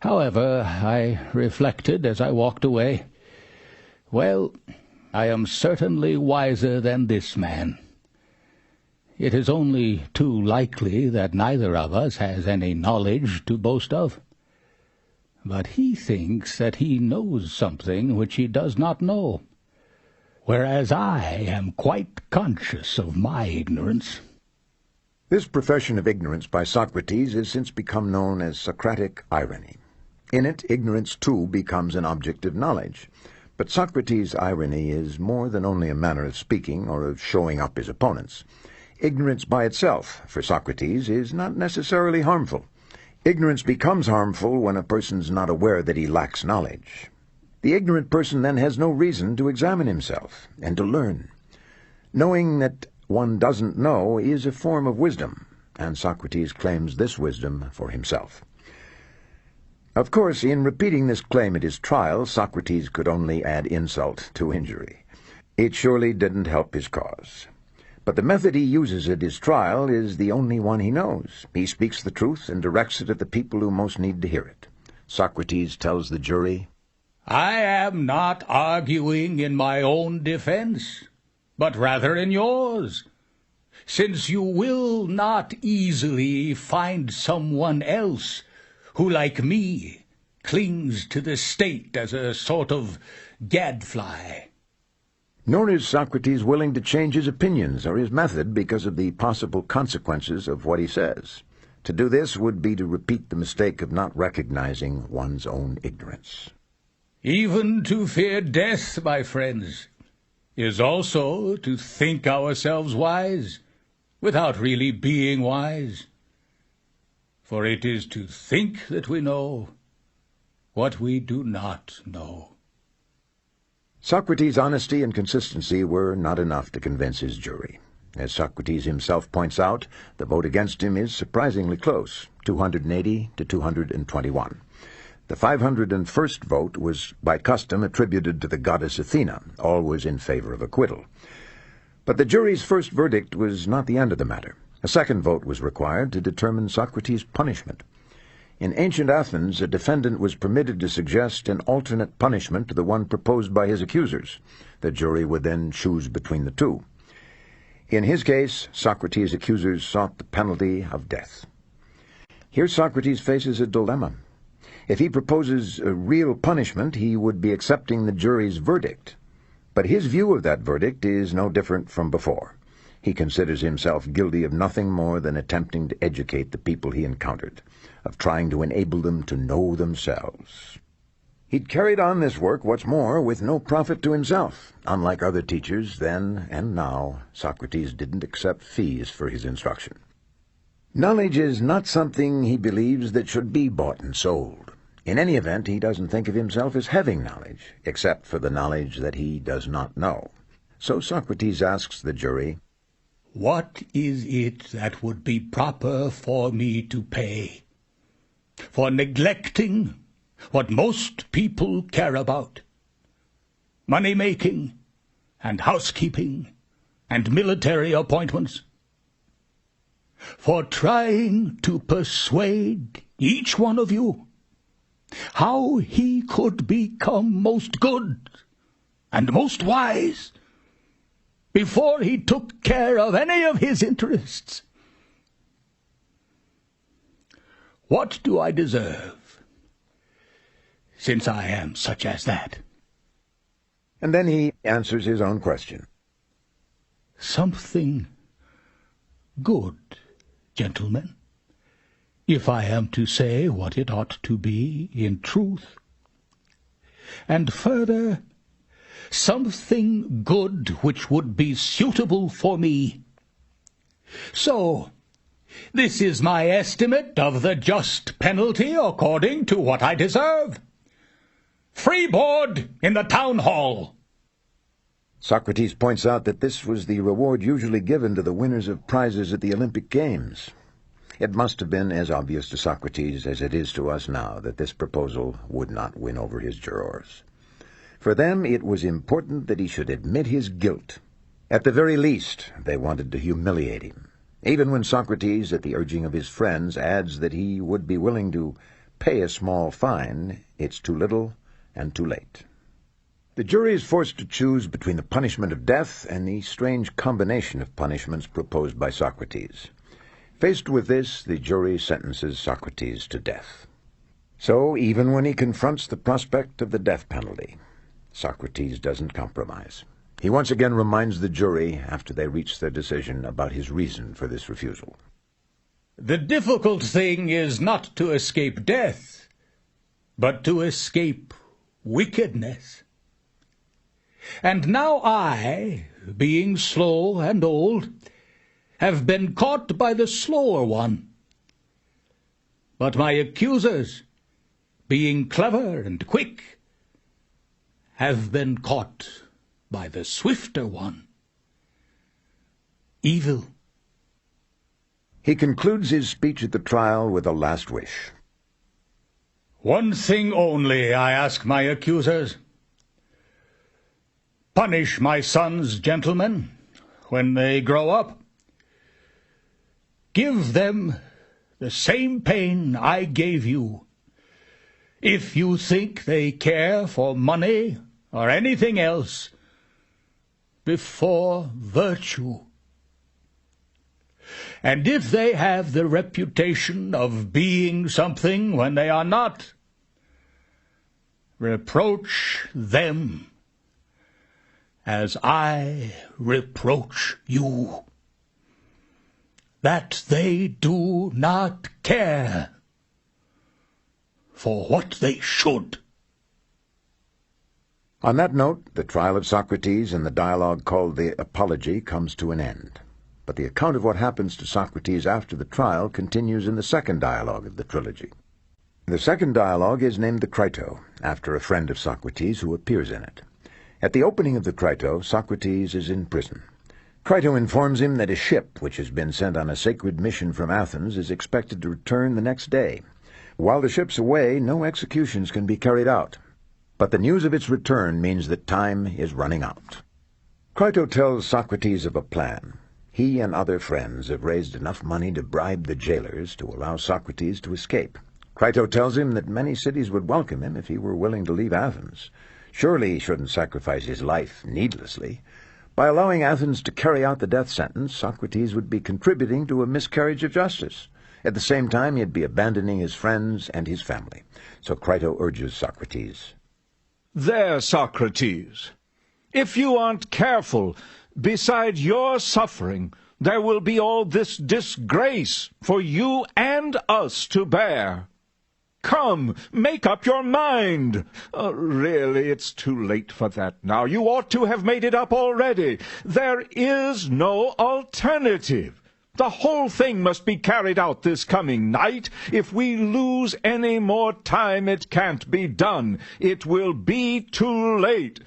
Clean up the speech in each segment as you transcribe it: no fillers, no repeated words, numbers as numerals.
However, I reflected as I walked away, well, I am certainly wiser than this man. It is only too likely that neither of us has any knowledge to boast of. But he thinks that he knows something which he does not know, whereas I am quite conscious of my ignorance. This profession of ignorance by Socrates has since become known as Socratic irony. In it, ignorance too becomes an object of knowledge. But Socrates' irony is more than only a manner of speaking or of showing up his opponents. Ignorance by itself, for Socrates, is not necessarily harmful. Ignorance becomes harmful when a person's not aware that he lacks knowledge. The ignorant person then has no reason to examine himself and to learn. Knowing that one doesn't know is a form of wisdom, and Socrates claims this wisdom for himself. Of course, in repeating this claim at his trial, Socrates could only add insult to injury. It surely didn't help his cause. But the method he uses at his trial is the only one he knows. He speaks the truth and directs it at the people who most need to hear it. Socrates tells the jury, I am not arguing in my own defense, but rather in yours, since you will not easily find someone else who, like me, clings to the state as a sort of gadfly. Nor is Socrates willing to change his opinions or his method because of the possible consequences of what he says. To do this would be to repeat the mistake of not recognizing one's own ignorance. Even to fear death, my friends, is also to think ourselves wise, without really being wise. For it is to think that we know what we do not know. Socrates' honesty and consistency were not enough to convince his jury. As Socrates himself points out, the vote against him is surprisingly close, 280 to 221. The 501st vote was by custom attributed to the goddess Athena, always in favor of acquittal. But the jury's first verdict was not the end of the matter. A second vote was required to determine Socrates' punishment. In ancient Athens, a defendant was permitted to suggest an alternate punishment to the one proposed by his accusers. The jury would then choose between the two. In his case, Socrates' accusers sought the penalty of death. Here Socrates faces a dilemma. If he proposes a real punishment, he would be accepting the jury's verdict. But his view of that verdict is no different from before. He considers himself guilty of nothing more than attempting to educate the people he encountered, of trying to enable them to know themselves. He'd carried on this work, what's more, with no profit to himself. Unlike other teachers then and now, Socrates didn't accept fees for his instruction. Knowledge is not something he believes that should be bought and sold. In any event, he doesn't think of himself as having knowledge, except for the knowledge that he does not know. So Socrates asks the jury, What is it that would be proper for me to pay for neglecting what most people care about? Money-making and housekeeping and military appointments? For trying to persuade each one of you how he could become most good and most wise before he took care of any of his interests? What do I deserve, since I am such as that? And then he answers his own question. Something good, gentlemen, if I am to say what it ought to be in truth. And further, something good which would be suitable for me. So, this is my estimate of the just penalty according to what I deserve. Free board in the town hall. Socrates points out that this was the reward usually given to the winners of prizes at the Olympic Games. It must have been as obvious to Socrates as it is to us now that this proposal would not win over his jurors. For them it was important that he should admit his guilt. At the very least, they wanted to humiliate him. Even when Socrates, at the urging of his friends, adds that he would be willing to pay a small fine, it's too little and too late. The jury is forced to choose between the punishment of death and the strange combination of punishments proposed by Socrates. Faced with this, the jury sentences Socrates to death. So, even when he confronts the prospect of the death penalty, Socrates doesn't compromise. He once again reminds the jury, after they reach their decision, about his reason for this refusal. The difficult thing is not to escape death, but to escape wickedness. And now I, being slow and old, have been caught by the slower one. But my accusers, being clever and quick, have been caught by the swifter one, evil. He concludes his speech at the trial with a last wish. One thing only I ask my accusers. Punish my sons, gentlemen, when they grow up. Give them the same pain I gave you. If you think they care for money or anything else before virtue. And if they have the reputation of being something when they are not, reproach them as I reproach you, that they do not care for what they should. On that note, the trial of Socrates and the dialogue called the Apology comes to an end. But the account of what happens to Socrates after the trial continues in the second dialogue of the trilogy. The second dialogue is named the Crito, after a friend of Socrates who appears in it. At the opening of the Crito, Socrates is in prison. Crito informs him that a ship which has been sent on a sacred mission from Athens is expected to return the next day. While the ship's away, no executions can be carried out. But the news of its return means that time is running out. Crito tells Socrates of a plan. He and other friends have raised enough money to bribe the jailers to allow Socrates to escape. Crito tells him that many cities would welcome him if he were willing to leave Athens. Surely he shouldn't sacrifice his life needlessly. By allowing Athens to carry out the death sentence, Socrates would be contributing to a miscarriage of justice. At the same time, he'd be abandoning his friends and his family. So Crito urges Socrates. There, Socrates, if you aren't careful, beside your suffering, there will be all this disgrace for you and us to bear. Come, make up your mind. Really, it's too late for that now. You ought to have made it up already. There is no alternative. The whole thing must be carried out this coming night. If we lose any more time, it can't be done. It will be too late.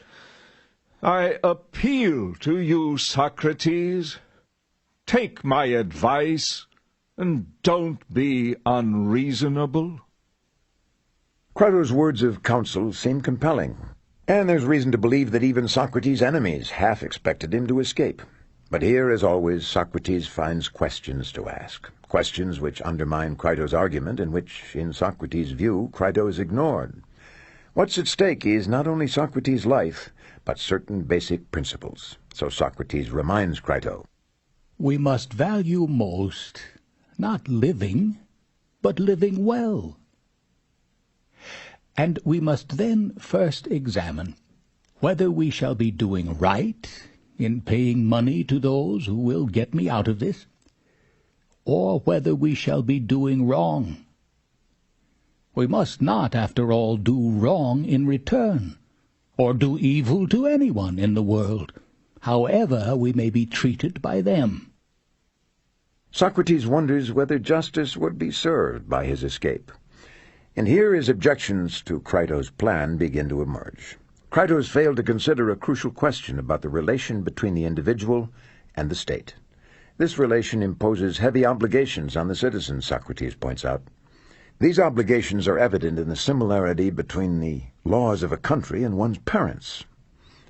I appeal to you, Socrates. Take my advice, and don't be unreasonable. Crito's words of counsel seem compelling, and there's reason to believe that even Socrates' enemies half expected him to escape. But here, as always, Socrates finds questions to ask, questions which undermine Crito's argument and which, in Socrates' view, Crito has ignored. What's at stake is not only Socrates' life, but certain basic principles. So Socrates reminds Crito, We must value most, not living, but living well. And we must then first examine whether we shall be doing right in paying money to those who will get me out of this, or whether we shall be doing wrong. We must not, after all, do wrong in return, or do evil to anyone in the world, however we may be treated by them. Socrates wonders whether justice would be served by his escape. And here his objections to Crito's plan begin to emerge. Crito has failed to consider a crucial question about the relation between the individual and the state. This relation imposes heavy obligations on the citizens, Socrates points out. These obligations are evident in the similarity between the laws of a country and one's parents.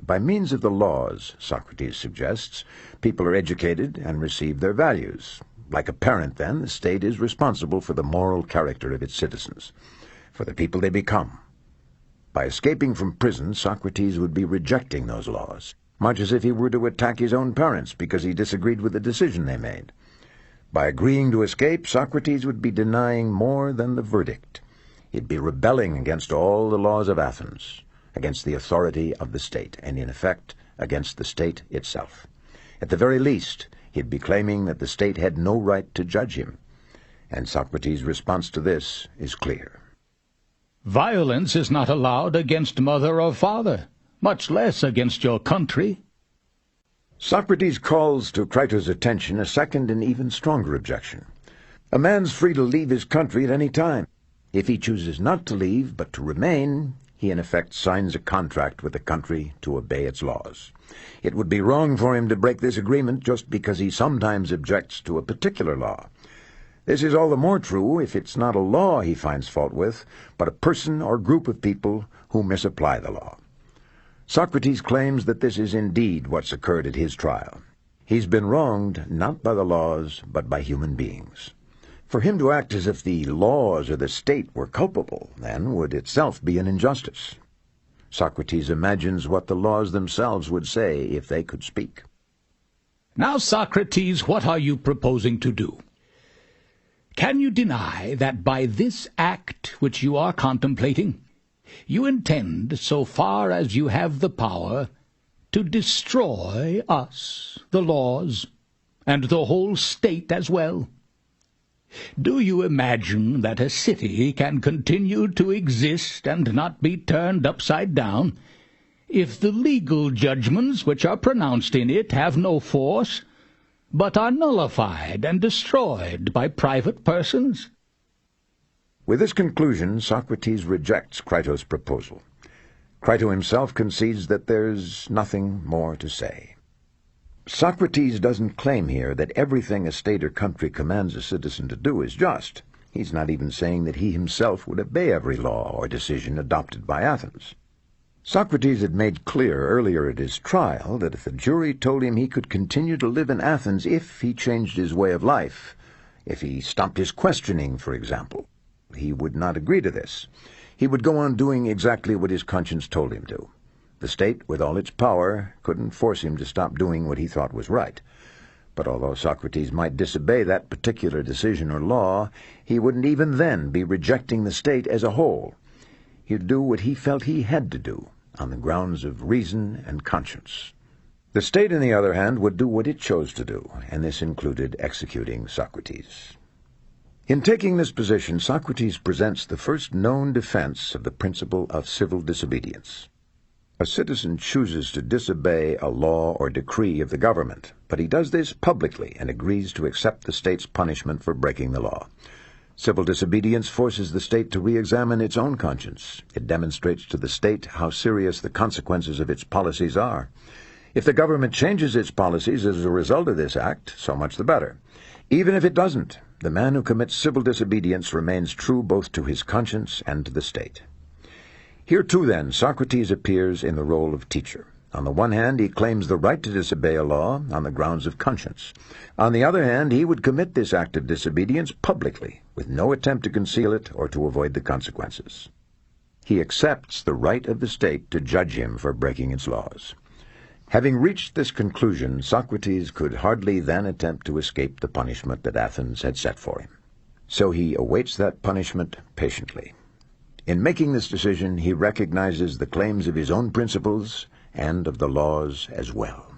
By means of the laws, Socrates suggests, people are educated and receive their values. Like a parent, then, the state is responsible for the moral character of its citizens. for the people they become. By escaping from prison, Socrates would be rejecting those laws, much as if he were to attack his own parents because he disagreed with the decision they made. By agreeing to escape, Socrates would be denying more than the verdict. He'd be rebelling against all the laws of Athens, against the authority of the state, and in effect, against the state itself. At the very least, he'd be claiming that the state had no right to judge him. And Socrates' response to this is clear. Violence is not allowed against mother or father, much less against your country. Socrates calls to Crito's attention a second and even stronger objection. A man's free to leave his country at any time. If he chooses not to leave, but to remain, he in effect signs a contract with the country to obey its laws. It would be wrong for him to break this agreement just because he sometimes objects to a particular law. This is all the more true if it's not a law he finds fault with, but a person or group of people who misapply the law. Socrates claims that this is indeed what's occurred at his trial. He's been wronged not by the laws, but by human beings. For him to act as if the laws or the state were culpable, then, would itself be an injustice. Socrates imagines what the laws themselves would say if they could speak. Now, Socrates, what are you proposing to do? Can you deny that by this act which you are contemplating, you intend, so far as you have the power, to destroy us, the laws, and the whole state as well? Do you imagine that a city can continue to exist and not be turned upside down, if the legal judgments which are pronounced in it have no force, but are nullified and destroyed by private persons? With this conclusion, Socrates rejects Crito's proposal. Crito himself concedes that there's nothing more to say. Socrates doesn't claim here that everything a state or country commands a citizen to do is just. He's not even saying that he himself would obey every law or decision adopted by Athens. Socrates had made clear earlier at his trial that if the jury told him he could continue to live in Athens if he changed his way of life, if he stopped his questioning, for example, he would not agree to this. He would go on doing exactly what his conscience told him to. The state, with all its power, couldn't force him to stop doing what he thought was right. But although Socrates might disobey that particular decision or law, he wouldn't even then be rejecting the state as a whole. He'd do what he felt he had to do, on the grounds of reason and conscience. The state, on the other hand, would do what it chose to do, and this included executing Socrates. In taking this position, Socrates presents the first known defense of the principle of civil disobedience. A citizen chooses to disobey a law or decree of the government, but he does this publicly and agrees to accept the state's punishment for breaking the law. Civil disobedience forces the state to re-examine its own conscience. It demonstrates to the state how serious the consequences of its policies are. If the government changes its policies as a result of this act, so much the better. Even if it doesn't, the man who commits civil disobedience remains true both to his conscience and to the state. Here too, then, Socrates appears in the role of teacher. On the one hand, he claims the right to disobey a law on the grounds of conscience. On the other hand, he would commit this act of disobedience publicly, with no attempt to conceal it or to avoid the consequences. He accepts the right of the state to judge him for breaking its laws. Having reached this conclusion, Socrates could hardly then attempt to escape the punishment that Athens had set for him. So he awaits that punishment patiently. In making this decision, he recognizes the claims of his own principles and of the laws as well.